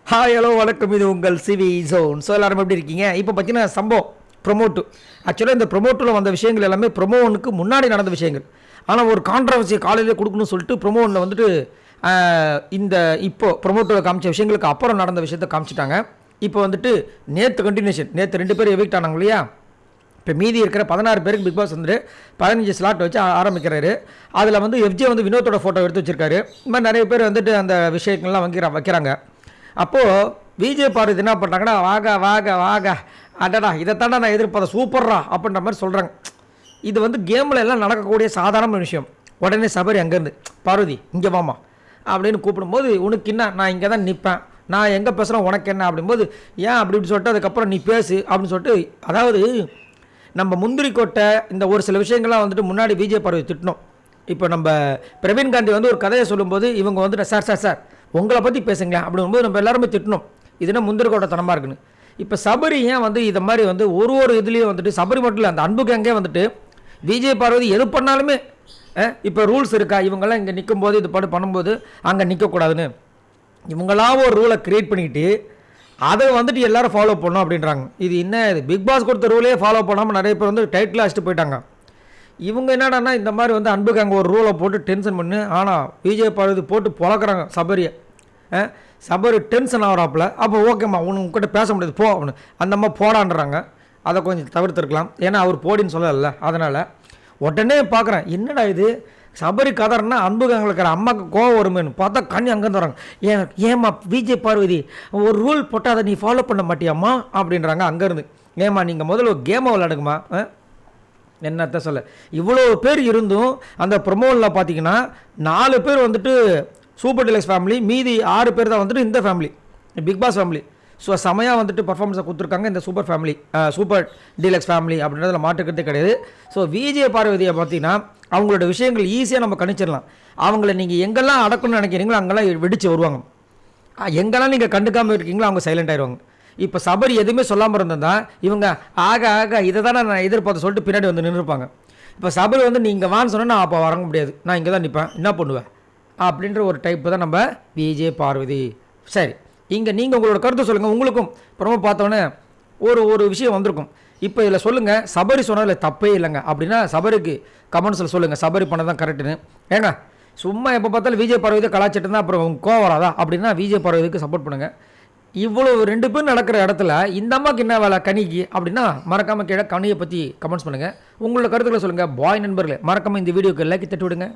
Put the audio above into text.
Hi hello வணக்கம், இது உங்கள் சிவி ஜோன். ஸோ எல்லாரும் எப்படி இருக்கீங்க? இப்போ பார்த்தீங்கன்னா சம்பவம் ப்ரொமோட்டு. ஆக்சுவலாக இந்த ப்ரொமோட்டில் வந்த விஷயங்கள் எல்லாமே ப்ரொமோனுக்கு முன்னாடி நடந்த விஷயங்கள். ஆனால் ஒரு கான்ட்ரவர்சியை காலையிலே கொடுக்கணும்னு சொல்லிட்டு ப்ரொமோனில் வந்துட்டு இந்த இப்போ ப்ரொமோட்டில் காமிச்ச விஷயங்களுக்கு அப்புறம் நடந்த விஷயத்தை காமிச்சிட்டாங்க. இப்போ வந்துட்டு நேற்று கண்டினியூஷன், நேற்று 2 பேர் எவிக்ட் ஆனாங்க இல்லையா? இப்போ மீதி இருக்கிற 16 பேருக்கு பிக் பாஸ் வந்துட்டு 15 ஸ்லாட் வச்சு ஆரம்பிக்கிறாரு. அதில் வந்து எஃப்ஜே வந்து வினோத்தோட ஃபோட்டோ எடுத்து வச்சிருக்காரு. இந்த மாதிரி நிறைய பேர் வந்துட்டு அந்த விஷயங்கள்லாம் வைக்கிறாங்க. அப்போது விஜய் பார்வதி என்ன பண்ணுறாங்கன்னா, வாக வாக வாக அடடா இதைத்தாண்டா நான் எதிர்பார்த்த சூப்பர்ரா அப்படின்ற மாதிரி சொல்கிறாங்க. இது வந்து கேமில் எல்லாம் நடக்கக்கூடிய சாதாரண விஷயம். உடனே சபரி அங்கேருந்து, பார்வதி இங்கே வாமா அப்படின்னு கூப்பிடும்போது, உனக்கு என்ன, நான் இங்கே தான் நிற்பேன், நான் எங்கே பேசுகிறேன் உனக்கு என்ன அப்படிம்போது, ஏன் அப்படின்னு சொல்லிட்டு அதுக்கப்புறம் நீ பேசு அப்படின்னு சொல்லிட்டு, அதாவது நம்ம முந்திரி கொட்டை இந்த ஒரு சில விஷயங்கள்லாம் வந்துட்டு முன்னாடி விஜய் பார்வதி திட்டணும். இப்போ நம்ம பிரவீன் காந்தி வந்து ஒரு கதையை சொல்லும்போது இவங்க வந்துட்டு சார் உங்களை பற்றி பேசுங்களேன் அப்படிங்கும்போது நம்ம எல்லாருமே திட்டணும். இதுனா முந்திரி கொட்டை தனமாக இருக்குன்னு. இப்போ சபரி ஏன் வந்து இதை மாதிரி வந்து ஒரு இதுலேயும் வந்துட்டு சபரி மட்டும் இல்லை, அந்த அன்புக்கு அங்கே வந்துட்டு விஜய் பார்வதி எது பண்ணாலுமே இப்போ ரூல்ஸ் இருக்கா, இவங்கெல்லாம் இங்கே நிற்கும் போது இது பண்ணும்போது அங்கே நிற்கக்கூடாதுன்னு இவங்களாம் ஒரு ரூலை க்ரியேட் பண்ணிக்கிட்டு அதை வந்துட்டு எல்லோரும் ஃபாலோ பண்ணணும் அப்படின்றாங்க. இது என்ன, இது பிக் பாஸ் கொடுத்த ரூலே ஃபாலோ பண்ணாமல் நிறைய பேர் வந்து டைட்டில் அடிச்சுட்டு போயிட்டாங்க. இவங்க என்னடான்னா இந்த மாதிரி வந்து அன்புக்கு அங்கே ஒரு ரூலை போட்டு டென்ஷன் பண்ணு. ஆனால் விஜய் பார்வதி போட்டு பொழக்கிறாங்க சபரியை. சபரி டென்ஷன் ஆகிறாப்புல. அப்போ ஓகேம்மா உங்ககிட்ட பேச முடியாது போ அவனு அந்த மாதிரி போடான்றாங்க. அதை கொஞ்சம் தவிர்த்துருக்கலாம், ஏன்னா அவர் போடின்னு சொல்லலை. அதனால் உடனே பார்க்குறேன், என்னடா இது சபரி கதறன்னா அன்புக்கு அங்கே இருக்கிற அம்மாவுக்கு கோவம் வருமேன்னு பார்த்தா கண்ணி அங்கேருந்து வராங்க. ஏம்மா விஜய் பார்வதி ஒரு ரூல் போட்டால் அதை நீ ஃபாலோ பண்ண மாட்டியாம்மா அப்படின்றாங்க அங்கேருந்து. ஏம்மா நீங்கள் முதல்ல ஒரு கேமை விளையாடுங்கம்மா. என்னத்த சொல்ல, இவ்வளோ பேர் இருந்தும் அந்த ப்ரொமோவில் பார்த்தீங்கன்னா 4 பேர் வந்துட்டு சூப்பர் டீலக்ஸ் ஃபேமிலி, மீதி 6 பேர் தான் வந்துட்டு இந்த family Bigg Boss family. So செமையாக வந்துட்டு பர்ஃபார்மன்ஸை கொடுத்துருக்காங்க இந்த சூப்பர் டீலக்ஸ் ஃபேமிலி அப்படின்றதில் மாற்றுக்கிறதே கிடையாது. ஸோ விஜய் பார்வதியை பார்த்தீங்கன்னா அவங்களோட விஷயங்கள் ஈஸியாக நம்ம கணிச்சிடலாம். அவங்கள நீங்கள் எங்கெல்லாம் அடக்கணும்னு நினைக்கிறீங்களோ அங்கெல்லாம் வெடித்து வருவாங்க. எங்கெல்லாம் நீங்கள் கண்டுக்காமல் இருக்கீங்களோ அவங்க சைலண்ட் ஆயிடுவாங்க. இப்போ சபரி எதுவுமே சொல்லாமல் இருந்ததுதான் இவங்க ஆக இதை தானே நான் எதிர்பார்த்து சொல்லிட்டு பின்னாடி வந்து நின்றுப்பாங்க. இப்போ சபரி வந்து நீங்கள் வான்னு சொன்னால் நான் அப்போ வர முடியாது, நான் இங்கே தான் நிற்பேன், என்ன பண்ணுவேன் அப்படின்ற ஒரு டைப்பு தான் நம்ம விஜய் பார்வதி. சரி, இங்கே நீங்கள் உங்களோட கருத்தை சொல்லுங்கள். உங்களுக்கும் புறமா பார்த்தோன்னே ஒரு விஷயம் வந்திருக்கும். இப்போ இதில் சொல்லுங்கள், சபரி சொன்னதில் தப்பே இல்லைங்க அப்படின்னா சபரிக்கு கமெண்ட்ஸில் சொல்லுங்கள் சபரி பண்ணதான் கரெக்டுன்னு. ஏங்க சும்மா எப்போ பார்த்தாலும் விஜய் பார்வதி கலாச்சிட்டு தான் அப்புறம் உங்கள் கோவம் வராதா அப்படின்னா விஜய் பார்வதிக்கு சப்போர்ட் பண்ணுங்கள். இவ்வளோ 2 பேர் நடக்கிற இடத்துல இந்த அம்மாவுக்கு என்ன வேலை கனிக்கு அப்படின்னா மறக்காமல் கீழே கனியை பற்றி கமெண்ட்ஸ் பண்ணுங்கள். உங்களோட கருத்துக்களை சொல்லுங்கள். பாய் நண்பர்களே, மறக்காமல் இந்த வீடியோக்கு லைக் தட்டி விடுங்க.